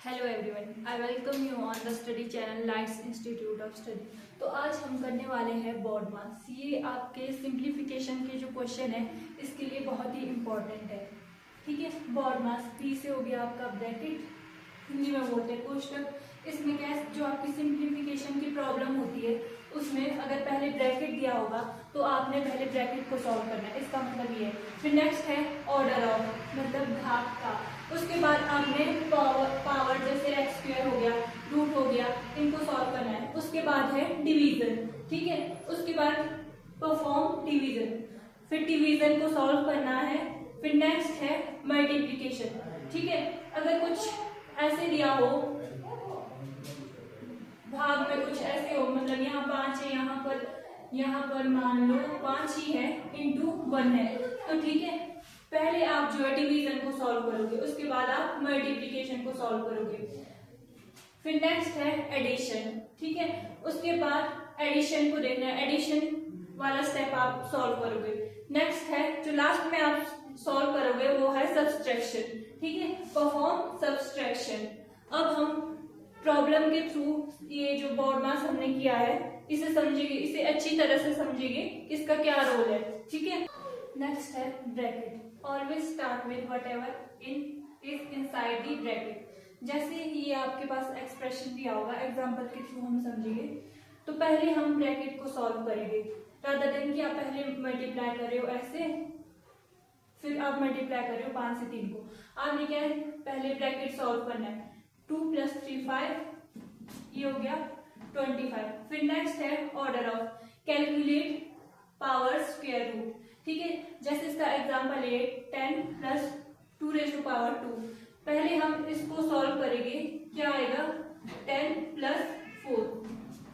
Hello everyone, I welcome you on the study channel lights institute of study. तो आज हम करने वाले हैं बोर्ड मास। ये आपके सिंप्लीफिकेशन के जो क्वेश्चन है इसके लिए बहुत ही इम्पोर्टेंट है। ठीक है, बोर्ड मास पी से हो गया आपका ब्रैकेट, हिंदी में बोलते हैं कोष्टक। इसमें क्या है, जो आपकी सिंप्लीफिकेशन की प्रॉब्लम होती है उसमें अगर पहले ब्रैकेट दिया होगा तो आपने पहले ब्रैकेट को सॉल्व करना है, इसका मतलब ये है। फिर नेक्स्ट है ऑर्डर ऑफ, मतलब घात का। उसके बाद आपने पावर जैसे एक्स स्क्वायर हो गया, रूट हो गया, इनको सॉल्व करना है। उसके बाद है डिवीजन, ठीक है। उसके बाद परफॉर्म डिवीजन, फिर डिवीजन को सॉल्व करना है। फिर नेक्स्ट है मल्टीप्लिकेशन, ठीक है। अगर कुछ ऐसे दिया हो, भाग में कुछ ऐसे हो, मतलब यहाँ 5 है, यहाँ पर मान लो 5 ही है, इंटू 1 है, तो ठीक है। पहले आप जो है डिवीजन को सॉल्व करोगे, उसके बाद आप मल्टीप्लिकेशन को सॉल्व करोगे। फिर नेक्स्ट है एडिशन, ठीक है। उसके बाद एडिशन को देखना है, एडिशन वाला स्टेप आप सॉल्व करोगे। नेक्स्ट है जो लास्ट में आप सॉल्व करोगे वो है सब्सट्रैक्शन, ठीक है, परफॉर्म सब्सट्रैक्शन। अब हम प्रॉब्लम के थ्रू ये जो बोर्ड मास हमने किया है इसे समझेंगे, इसे अच्छी तरह से समझेंगे इसका क्या रोल है, ठीक है। नेक्स्ट है bracket. Always start with whatever is inside the bracket. जैसे ये आपके पास एक्सप्रेशन दिया होगा, एग्जांपल के थ्रू हम समझेंगे। तो पहले हम ब्रैकेट को सॉल्व करेंगे, रादर देन कि आप पहले मल्टीप्लाई कर रहे हो ऐसे, फिर आप मल्टीप्लाई कर रहे हो 5 से 3 को। आपने क्या है, पहले ब्रैकेट सॉल्व करना है। 2 + 3 5, ये हो गया 25। फिर नेक्स्ट है order of, calculate power square root, ठीक है। जैसे इसका एग्जांपल है 10 + 2⁻²। पहले हम इसको सॉल्व करेंगे, क्या आएगा 10 + 4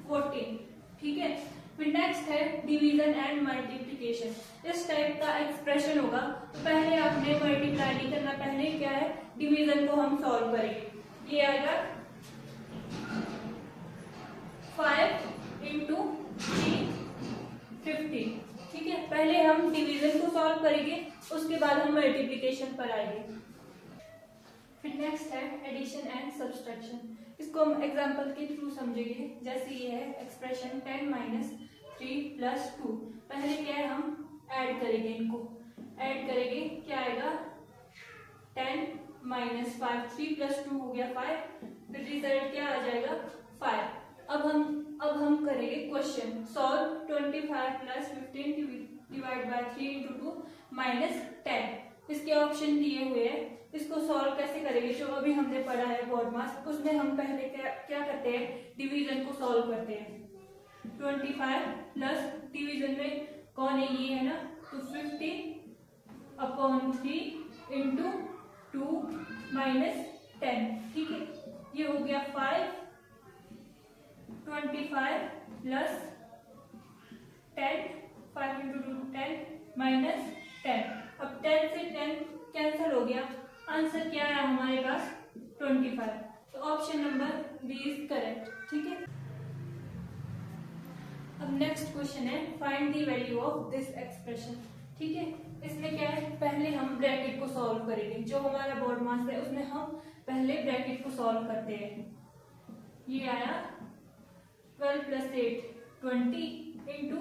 14, ठीक है। फिर नेक्स्ट है डिवीजन एंड मल्टीप्लिकेशन। इस टाइप का एक्सप्रेशन होगा तो पहले आपने मल्टीप्लाई नहीं करना, पहले क्या है डिवीजन को हम सॉल्व करेंगे। ये आएगा 5 × 3 15, ठीक है। पहले हम डिवीजन को सॉल्व करेंगे, उसके बाद हम मल्टीप्लिकेशन पर आएंगे। फिर नेक्स्ट है एडिशन एंड सब्सट्रैक्शन। इसको हम एग्जांपल के थ्रू समझेंगे। जैसे ये है एक्सप्रेशन 10 - 3 + 2। पहले क्या है, हम ऐड करेंगे, इनको ऐड करेंगे, क्या आएगा 10 - 5, 3 + 2 हो गया 5, फिर रिजल्ट क्या आ जाएगा 5। अब हम करेंगे क्वेश्चन सॉल्व 25 + 15 डिवाइड बाय 3 × 2 -10। इसके ऑप्शन दिए हुए हैं, इसको सॉल्व कैसे करेंगे। जो अभी हमने पढ़ा है बोर्ड मास, उसमें हम पहले क्या करते हैं, डिवीजन को सॉल्व करते हैं। 25 प्लस डिवीजन में कौन है, ये है ना, तो 50/3 × 2 - 10, ठीक है। ये हो गया 5, 25 + 10, 5 × 2 10 -10। अब 10 से 10 कैंसिल हो गया, आंसर क्या है हमारे पास 25। तो option number B is correct, ठीक है। अब नेक्स्ट क्वेश्चन है find the value of this expression, ठीक है। इसमें क्या है, पहले हम ब्रैकेट को सॉल्व करेंगे। जो हमारा बोर्ड मास है उसमें हम पहले ब्रैकेट को सॉल्व करते हैं। ये आया 12 + 8 20 ×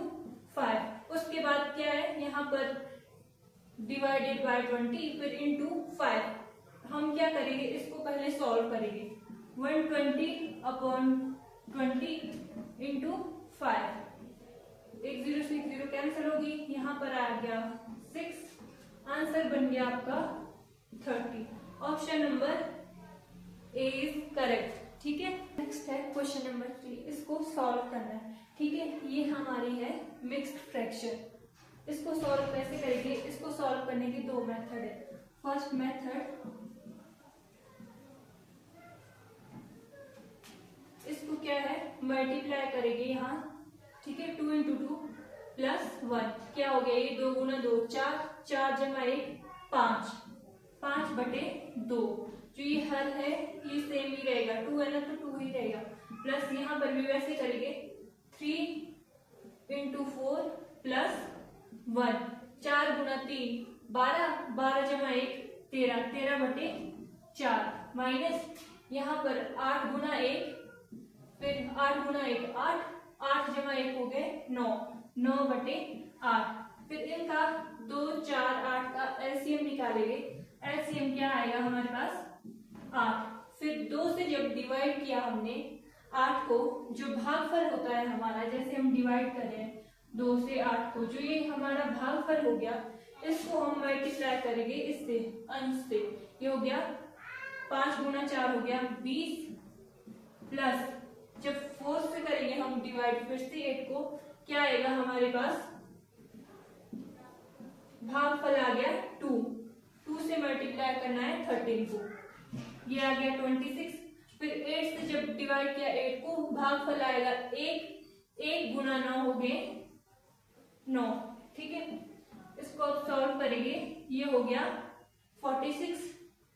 5। उसके बाद क्या है, यहाँ पर डिवाइडेड बाय 20, फिर इंटू 5। हम क्या करेंगे, इसको पहले सॉल्व करेंगे। 120/20 × 5, 1 0 से 0 कैंसिल होगी, यहाँ पर आ गया 6, आंसर बन गया आपका 30। Option number A is correct, ठीक है। नेक्स्ट है क्वेश्चन नंबर 3, इसको सॉल्व करना है, ठीक है। ये हमारी है मिक्स्ड फ्रैक्शन। इसको सॉल्व कैसे करेंगे, इसको सॉल्व करने के 2 मेथड है। फर्स्ट मेथड, इसको क्या है मल्टीप्लाई करेंगे यहाँ, ठीक है। 2 × 2 + 1, क्या हो गया, ये 2 × 2 4, 4 + 1 5, 5/2। जो ये हर है ये सेम ही रहेगा, 2 है ना तो 2 ही रहेगा। प्लस यहाँ पर भी वैसे करेंगे 3 × 4 + 1, 4 × 3 12, 12 + 1 13, 13/4 - यहाँ पर 8 गुना 1, फिर 8 गुना 1 8, 8 जमा 1 हो गए 9, 9/8। फिर इनका 2 4 8 का एलसीएम निकालेंगे। एलसीएम क्या आएगा हमारे पास 8। फिर 2 से जब डिवाइड किया हमने 8 को, जो भागफल होता है हमारा, जैसे हम डिवाइड कर रहे हैं 2 से 8 को, जो ये हमारा भागफल हो गया, इसको हम मल्टीप्लाई करेंगे इससे, अंश से। ये हो गया 5 गुना 4 हो गया 20, प्लस जब 4 से करेंगे हम डिवाइड फिर से 8 को, क्या आएगा हमारे पास भागफल आ गया 2। 2 से मल्टीप्लाई करना है 13 को, ये आ गया 26। फिर 8 से जब डिवाइड किया 8 को, भागफल आएगा 1, 1 गुना 9 हो गए 9। ठीक है, इसको अब सॉल्व करेंगे। ये हो गया 46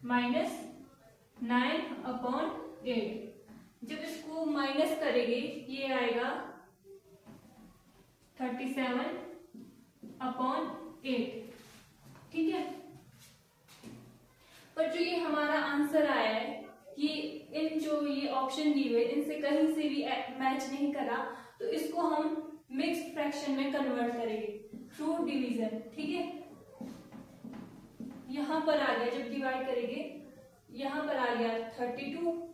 माइनस 9/8। जब इसको माइनस करेंगे ये आएगा 37/8। ठीक है, पर जो ये हमारा आंसर आया है, ये इन जो ये ऑप्शन दिए हुए इनसे कहीं से भी मैच नहीं करा, तो इसको हम मिक्स्ड फ्रैक्शन में कन्वर्ट करेंगे थ्रू डिवीजन। ठीक है, यहां पर आ गया, जब डिवाइड करेंगे यहां पर आ गया 32,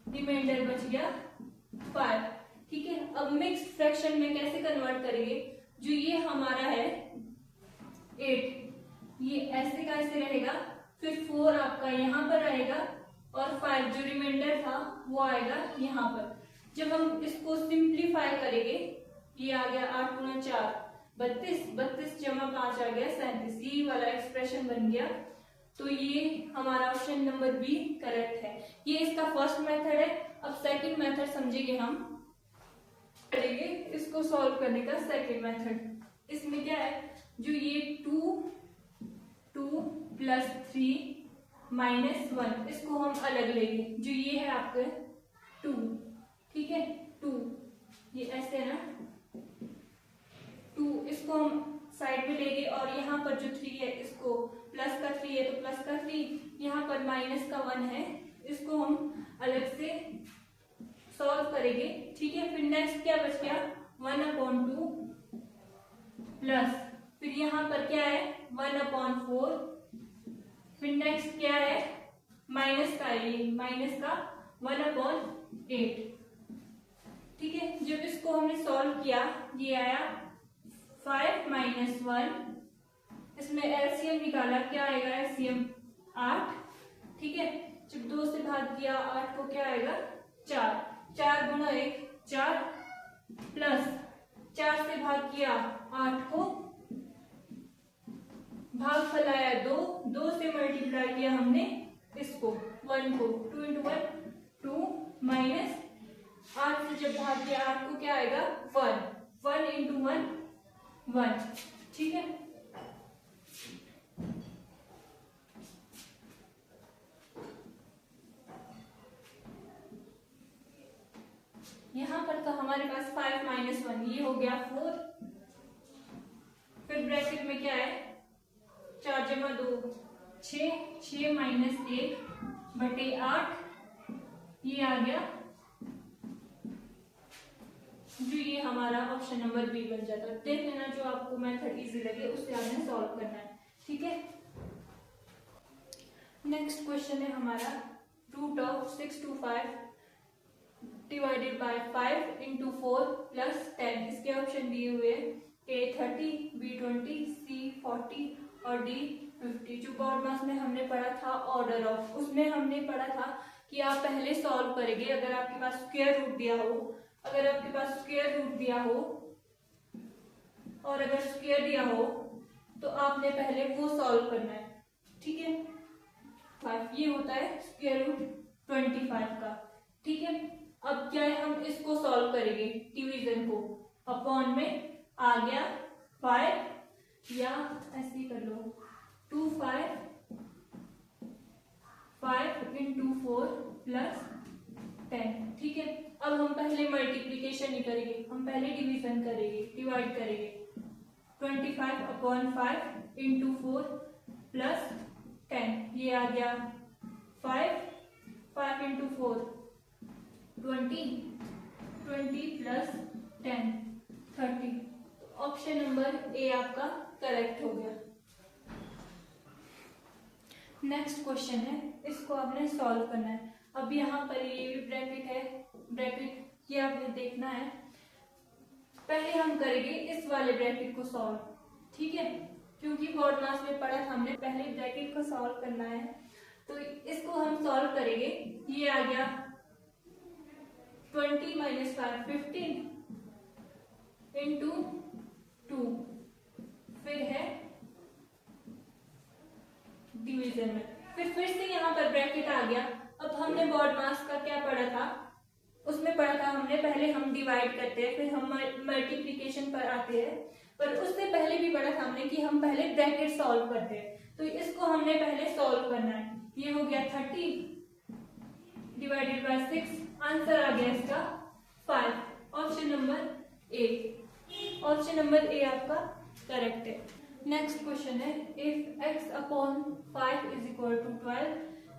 रिमाइंडर बच गया 5। ठीक है, अब मिक्स्ड फ्रैक्शन में कैसे कन्वर्ट करेंगे, जो ये हमारा है 8, ये ऐसे का ऐसे रहेगा, फिर 4 आपका यहाँ पर रहेगा, और 5 जो रिमाइंडर था वो आएगा यहाँ पर। जब हम इसको सिंप्लीफाई करेंगे, ये आ गया 8 गुना 4 32, 32 जमा 5 आ गया 37, ये वाला एक्सप्रेशन बन गया। तो ये हमारा ऑप्शन नंबर बी करेक्ट है। ये इसका फर्स्ट मेथड है। अब सेकंड मेथड समझेंगे हम, करेंगे इसको सॉल्व करने का सेकंड मेथड। इसमें क्या है, जो ये 2 प्लस 3 माइनस 1, इसको हम अलग लेंगे। जो ये है आपके 2, ठीक है 2, ये ऐसे है ना 2, इसको हम साइड में लेंगे, और यहाँ पर जो 3 है इसको प्लस का 3 है तो प्लस का 3, यहाँ पर माइनस का 1 है, इसको हम अलग से सॉल्व करेंगे। ठीक है, फिर नेक्स्ट क्या बच गया 1/2 प्लस, फिर यहाँ पर क्या है 1/4, फिर नेक्स्ट क्या है माइनस का, ये माइनस का 1/8। ठीक है, जब इसको हमने सॉल्व किया ये आया 5 माइनस 1, इसमें एलसीएम निकाला, क्या आएगा एलसीएम 8। ठीक है, जब 2 से भाग किया 8 को, क्या आएगा 4, 4 गुना 1 4, प्लस 4 से भाग किया 8 को, भागफल आया 2, 2 से मल्टीप्लाई किया हमने इसको 1 को, 2 × 1 2, माइनस 8 से जब भाग किया 8 को, क्या आएगा 1, 1 × 1 1। ठीक है, यहां पर था हमारे पास 5 माइनस 1, ये हो गया 4, फिर ब्रैकेट में क्या है 4 जमा 2 6, 6 माइनस 1/8, ये आ गया, जो ये हमारा ऑप्शन नंबर बी बन जाता है। देख लेना, जो आपको मेथड इजी लगे उससे आपने सॉल्व करना है। ठीक है, नेक्स्ट क्वेश्चन है हमारा √625 डिवाइडेड बाय 5 × 4 + 10। इसके ऑप्शन दिए हुए A 30, B 20, C 40 और D 50। जो बोर्ड मास में हमने पढ़ा था ऑर्डर ऑफ, उसमें हमने पढ़ा था कि आप पहले सॉल्व करेंगे। अगर आपके पास स्क्वायर रूट दिया हो, अगर आपके पास स्क्वायर रूट दिया हो और अगर स्क्वायर दिया हो तो आपने पहले वो सॉल्व करना है। ठीक है, 5 ये होता है स्क्वायर रूट 25 का। ठीक है, अब क्या है, हम इसको सॉल्व करेंगे, डिवीजन को अपॉन में आ गया 5, या ऐसे ही कर लो 2 5 × 4 + 10। ठीक है, अब हम पहले मल्टीप्लीकेशन नहीं करेंगे, हम पहले डिवीजन करेंगे, डिवाइड करेंगे। 25/5 × 4 + 10, ये आ गया 5, 5 into 4 20, 20 plus 10 30। Option number A आपका करेक्ट हो गया। नेक्स्ट क्वेश्चन है, इसको आपने सॉल्व करना है। अब यहाँ पर ये भी ब्रैकेट है, ब्रैकेट ये आपने देखना है। पहले हम करेंगे इस वाले ब्रैकेट को सॉल्व, ठीक है, क्योंकि बोर्ड मास में पढ़ा था हमने, पहले ब्रैकेट को सॉल्व करना है। तो इसको हम सॉल्व करेंगे। ये आ गया 20 माइनस 5 15 इंटू 2, फिर है डिवीजन में, फिर से यहाँ पर ब्रैकेट आ गया। अब हमने बोर्ड मास का क्या पढ़ा था, उसमें पढ़ा था हमने पहले हम डिवाइड करते हैं फिर हम मल्टीप्लिकेशन पर आते हैं, पर उससे पहले भी पढ़ा था हमने कि हम पहले ब्रैकेट सॉल्व करते हैं। तो इसको हमने पहले सॉल्व करना है। ये हो गया 30 डिवाइडेड बाय 6, आंसर आ गया इसका 5। Option number A, option number A आपका करेक्ट है। नेक्स्ट क्वेश्चन है, if x upon 5 is equal to 12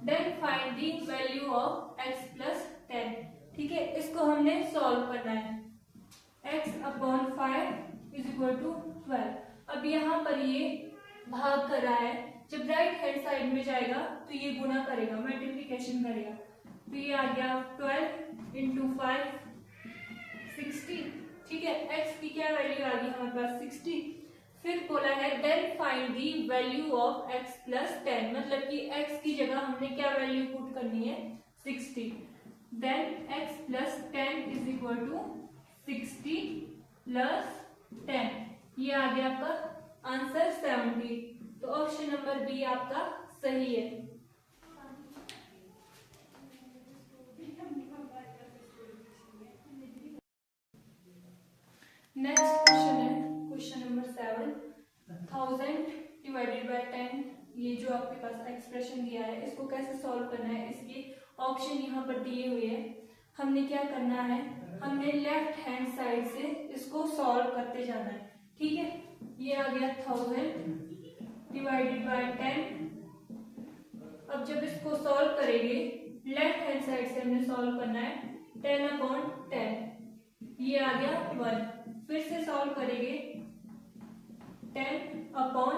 then find the value of x plus 10। ठीक है, इसको हमने सॉल्व करना है। x upon 5 is equal to 12। अब यहाँ पर ये भाग कर रहा है, जब राइट हैंड साइड में जाएगा तो ये गुना करेगा, मल्टीप्लिकेशन करेगा। तो ये आ गया 12 इंटू 5 60। ठीक है, x की क्या वैल्यू आ गई हमारे पास 60। फिर बोला है then find the value of x plus 10, मतलब कि x की जगह हमने क्या वैल्यू पुट करनी है 60। Then x plus 10 is equal to 60 plus 10, ये आ गया आपका आंसर 70। तो ऑप्शन नंबर बी आपका सही है। नेक्स्ट क्वेश्चन है क्वेश्चन नंबर 7, 1000 डिवाइडेड बाय 10। ये जो आपके पास एक्सप्रेशन दिया है इसको कैसे सॉल्व करना है, इसके ऑप्शन यहाँ पर दिए हुए हैं। हमने क्या करना है, हमने लेफ्ट हैंड साइड से इसको सॉल्व करते जाना है। ठीक है, ये आ गया 1000 डिवाइडेड बाय 10। अब जब इसको सॉल्व करेंगे लेफ्ट हैंड साइड से हमने सॉल्व करना है 10 अपॉन 10, ये आ गया 1। फिर से सॉल्व करेंगे 10 अपॉन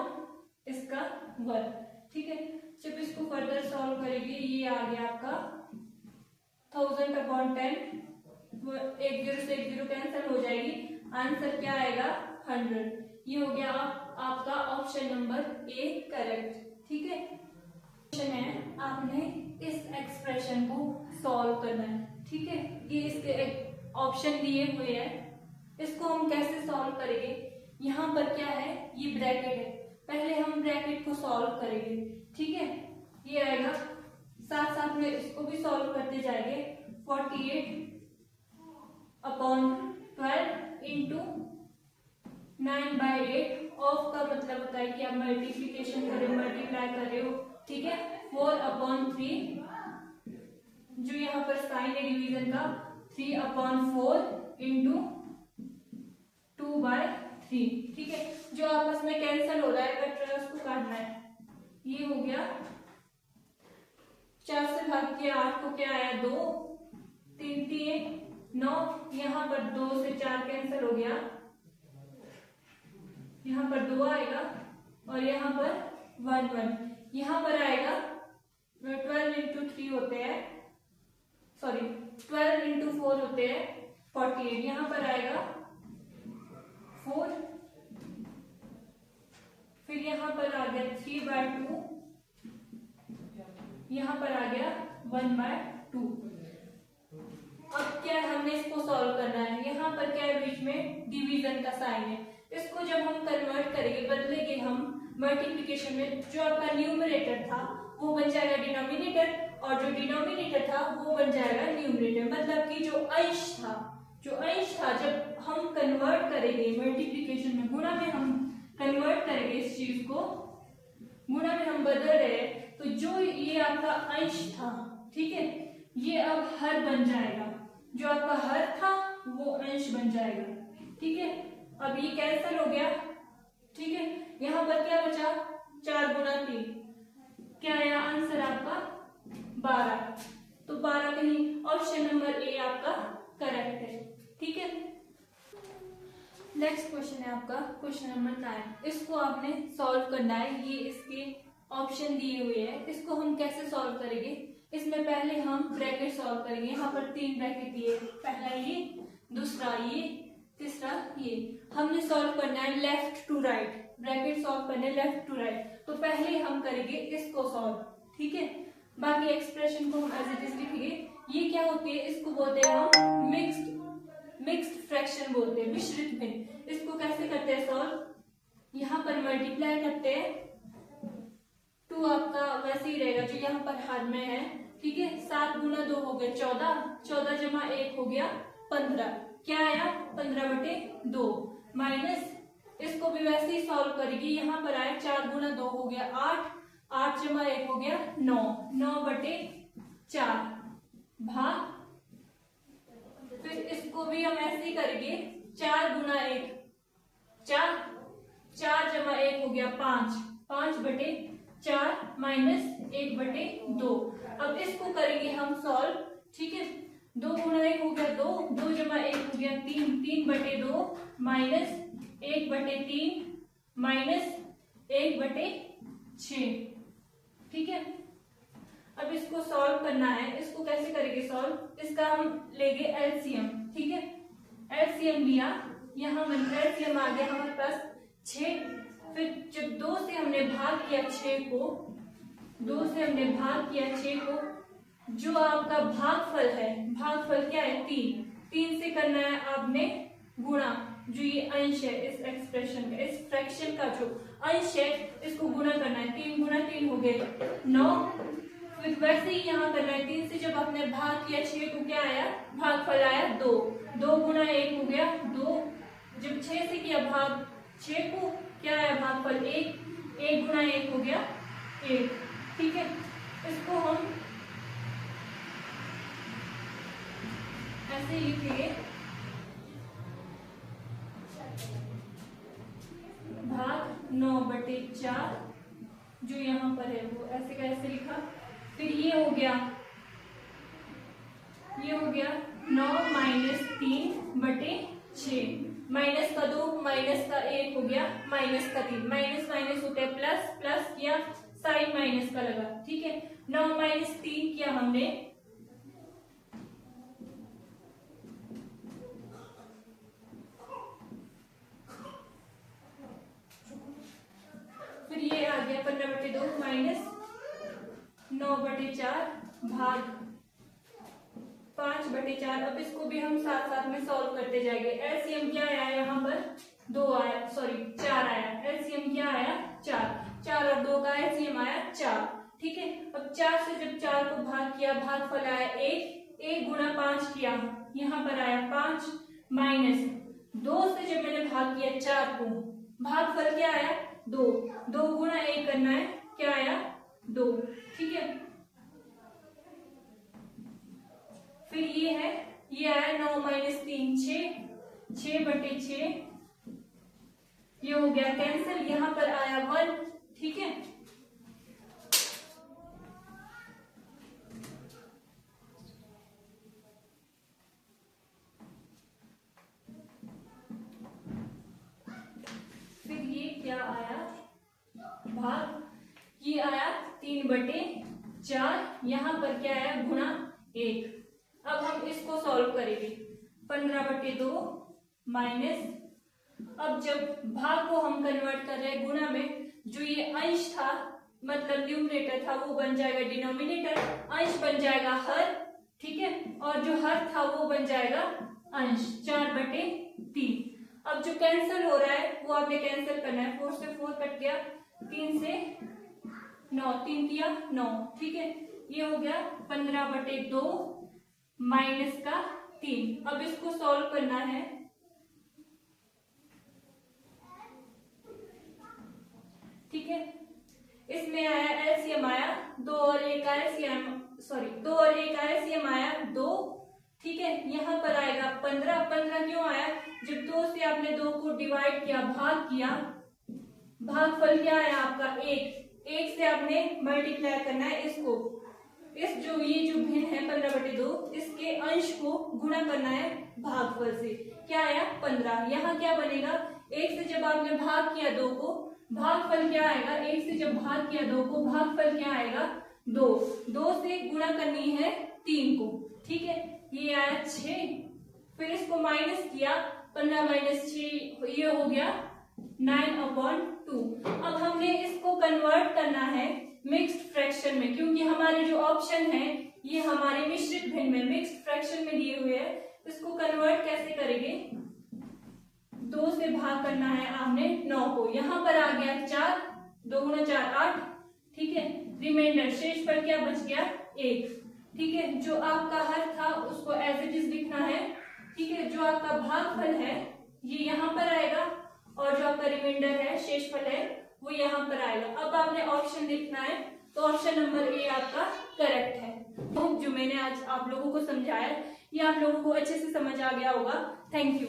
इसका 1। ठीक है, जब इसको फर्दर सॉल्व करेंगे ये आ गया आपका 1000 अपॉन 10, 1 0 से 1 0 कैंसिल हो जाएगी, आंसर क्या आएगा 100। ये हो गया आपका ऑप्शन नंबर ए करेक्ट। ठीक है, क्वेश्चन है आपने इस एक्सप्रेशन को सॉल्व करना है। ठीक है, ये इसके ऑप्शन दिए हुए हैं, इसको हम कैसे सॉल्व करेंगे। यहाँ पर क्या है, ये ब्रैकेट है, पहले हम ब्रैकेट को सॉल्व करेंगे। ठीक है, ये आएगा, साथ साथ में इसको भी सॉल्व करते जाएंगे। 48 अपॉन 12 इंटू 9/8। ऑफ का मतलब होता है कि आप मल्टीप्लीकेशन कर रहे हो, मल्टीप्लाई कर रहे हो। ठीक है, 4 अपॉन 3, जो यहाँ पर साइन है डिवीजन का, 3 अपॉन 4 इंटू 2/3। ठीक है, जो आपस में कैंसिल हो रहा है वेक्टर उसको काटना है। ये हो गया 4 से भाग के 8 को क्या आया 2, 3 3 9, यहाँ पर 2 से 4 कैंसिल हो गया, यहाँ पर 2 आएगा और यहाँ पर 1 1, यहाँ पर आएगा 12 इंटू 3 होते हैं, सॉरी 12 इंटू 4 होते हैं 48, यहाँ पर आएगा 4, फिर यहाँ पर आ गया 3/2, यहाँ पर आ गया 1/2। अब क्या है, हमने इसको सॉल्व करना है। यहाँ पर क्या है, बीच में डिवीजन का साइन है, इसको जब हम कन्वर्ट करेंगे, बदलेंगे हम मल्टीप्लिकेशन में, जो आपका न्यूमरेटर था वो बन जाएगा डिनोमिनेटर और जो डिनोमिनेटर था वो बन जाएगा न्यूमरेटर। मतलब कि जो अंश था जब हम कन्वर्ट करेंगे मल्टीप्लिकेशन में, गुणा में हम कन्वर्ट करेंगे, इस चीज को गुणा में हम बदल रहे हैं, तो जो ये आपका अंश था, ठीक है, ये अब हर बन जाएगा, जो आपका हर था वो अंश बन जाएगा। ठीक है, अब ये कैंसिल हो गया। ठीक है, यहाँ पर क्या बचा 4 गुना 3, क्या आया आंसर आपका 12। तो 12 कहीं, ऑप्शन नंबर ए आपका करेक्ट है। ठीक है, नेक्स्ट क्वेश्चन है आपका क्वेश्चन नंबर 9। इसको आपने सॉल्व करना है। ये इसके ऑप्शन दिए हुए हैं, इसको हम कैसे सॉल्व करेंगे? इसमें पहले हम ब्रैकेट सॉल्व करेंगे। यहाँ पर 3 ब्रैकेट दिए, पहला ये, दूसरा ये, तीसरा ये। हमने सॉल्व करना है left to right, bracket solve करने लेफ्ट टू राइट। तो पहले हम करेंगे इसको सॉल्व, ठीक है। बाकी एक्सप्रेशन को हम एज इट इज लिखेंगे। ये क्या होती है? इसको बोलते हैं हम मिक्स्ड फ्रैक्शन बोलते हैं, मिश्रित भिन्न। इसको कैसे करते हैं सॉल्व? यहाँ पर मल्टीप्लाई करते हैं, 2 आपका वैसे ही रहेगा जो यहाँ पर हाथ में है, ठीक है। 7 गुना 2 हो गया 14, 14 जमा 1 हो गया 15। क्या आया? 15/2 माइनस, इसको भी वैसे ही सॉल्व करेगी। यहाँ पर आया 4 गुना 2 हो गया 8, 8 जमा 1 हो गया 9, 9/4 भाग, फिर इसको भी हम ऐसे ही करेंगे। 4 गुना 1 4, 4 जमा 1 हो गया 5, 5/4 माइनस 1/2। अब इसको करेंगे हम सॉल्व, ठीक है। 2 गुना 1 हो गया 2, 2 जमा 1 हो गया 3, 3/2 माइनस 1/3 माइनस 1/6, ठीक है। अब इसको सॉल्व करना है। इसको कैसे करेंगे सॉल्व? इसका हम लेंगे एलसीएम, ठीक है। एलसीएम लिया, यहाँ एलसीएम आ गया हमारे पास 6। फिर जब 2 से हमने भाग किया 6 को, 2 से हमने भाग किया 6 को, जो आपका भागफल है, भागफल क्या है? 3, 3 से करना है आपने गुणा, जो ये अंश है इस एक्सप्रेशन का, इस फ्रैक्शन का जो अंश है, इसको गुणा करना है। 3 गुना 3 हो गए 9। फिर वैसे ही यहाँ करना है, 3 से जब आपने भाग किया 6 को, क्या आया? भागफल आया 2, 2 गुना 1 हो गया 2, जब 6 से किया भाग 6 को, क्या आया? भागफल 1, 1 गुना 1 हो गया 1, ठीक है। इसको हम ऐसे लिखेंगे, भाग 9/4, जो यहाँ पर है वो ऐसे कैसे लिखा। फिर ये हो गया 9 माइनस 3/6, माइनस का 2 माइनस का 1 हो गया माइनस का 3, माइनस माइनस होते हैं प्लस, प्लस किया साइन माइनस का लगा, ठीक है। 9 माइनस 3 किया हमने, फिर ये आ गया 15/2 माइनस 9/4 भाग 5/4। अब इसको भी हम साथ साथ में सॉल्व करते जाएंगे। एलसीएम क्या आया? यहाँ पर 2 आया, सॉरी 4 आया। एलसीएम क्या आया? 4, 4 और 2 का एलसीएम आया 4, ठीक है। अब 4 से जब 4 को भाग किया, भागफल आया 1, 1 गुना 5 किया, यहाँ पर आया 5 माइनस 2 से जब मैंने भाग किया 4 को, भागफल क्या आया? 2, 2 गुना 1 करना है, क्या आया? 2, ठीक है। फिर ये है, ये आया 9 माइनस 3 6, 6/6, ये हो गया कैंसिल, यहाँ पर आया 1, ठीक है। फिर ये क्या आया? भाग, ये आया 3/4, यहाँ पर क्या आया? गुणा 1। अब हम इसको सॉल्व करेंगे। 15/2 माइनस, अब जब भाग को हम कन्वर्ट कर रहे हैं गुणा में, जो ये अंश था मतलब न्यूमरेटर था वो बन जाएगा डिनोमिनेटर, अंश बन जाएगा हर, ठीक है। और जो हर था वो बन जाएगा अंश, 4/3। अब जो कैंसिल हो रहा है वो आपने कैंसिल करना है। 4 से 4 कट गया, 3 से 9, 3 किया 9, ठीक है। ये हो गया 15/2 माइनस का 3। अब इसको सॉल्व करना है, ठीक है। इसमें आया एलसीएम आया 2 और 1 का एलसीएम, सॉरी 2 और 1 का एलसीएम आया 2, ठीक है। यहाँ पर आएगा 15, 15 क्यों आया? जब 2 से आपने 2 को डिवाइड किया, भाग किया, भागफल क्या आया आपका? 1, 1 से आपने मल्टीप्लाई करना है इसको, इस जो ये जो भिन्न है 15/2, इसके अंश को गुणा करना है भागफल से। क्या आया 15। यहाँ क्या बनेगा, 1 से जब आपने भाग किया 2 को, भागफल क्या आएगा, 1 से जब भाग किया 2 को, भागफल क्या आएगा 2। 2 से गुणा करनी है 3 को, ठीक है, ये आया 6। फिर इसको माइनस किया, 15 - 6 ये हो गया 9/2। अब हमने इसको कन्वर्ट करना है मिक्स्ड फ्रैक्शन में, क्योंकि हमारे जो ऑप्शन है ये हमारे मिश्रित भिन्न में मिक्स्ड फ्रैक्शन में दिए हुए हैं। इसको कन्वर्ट कैसे करेंगे, 2 से भाग करना है आपने 9 को, यहाँ पर आ गया 4, 2 × 4 8, ठीक है। रिमाइंडर शेष पर क्या बच गया 1, ठीक है। जो आपका हर था उसको एज इट इज लिखना है, ठीक है। जो आपका भागफल है ये यहाँ पर आएगा और जो आपका रिमाइंडर है शेषफल है वो यहाँ पर आएगा। अब आपने ऑप्शन लिखना है, तो ऑप्शन नंबर ए आपका करेक्ट है। तो जो मैंने आज आप लोगों को समझाया ये आप लोगों को अच्छे से समझ आ गया होगा। Thank you.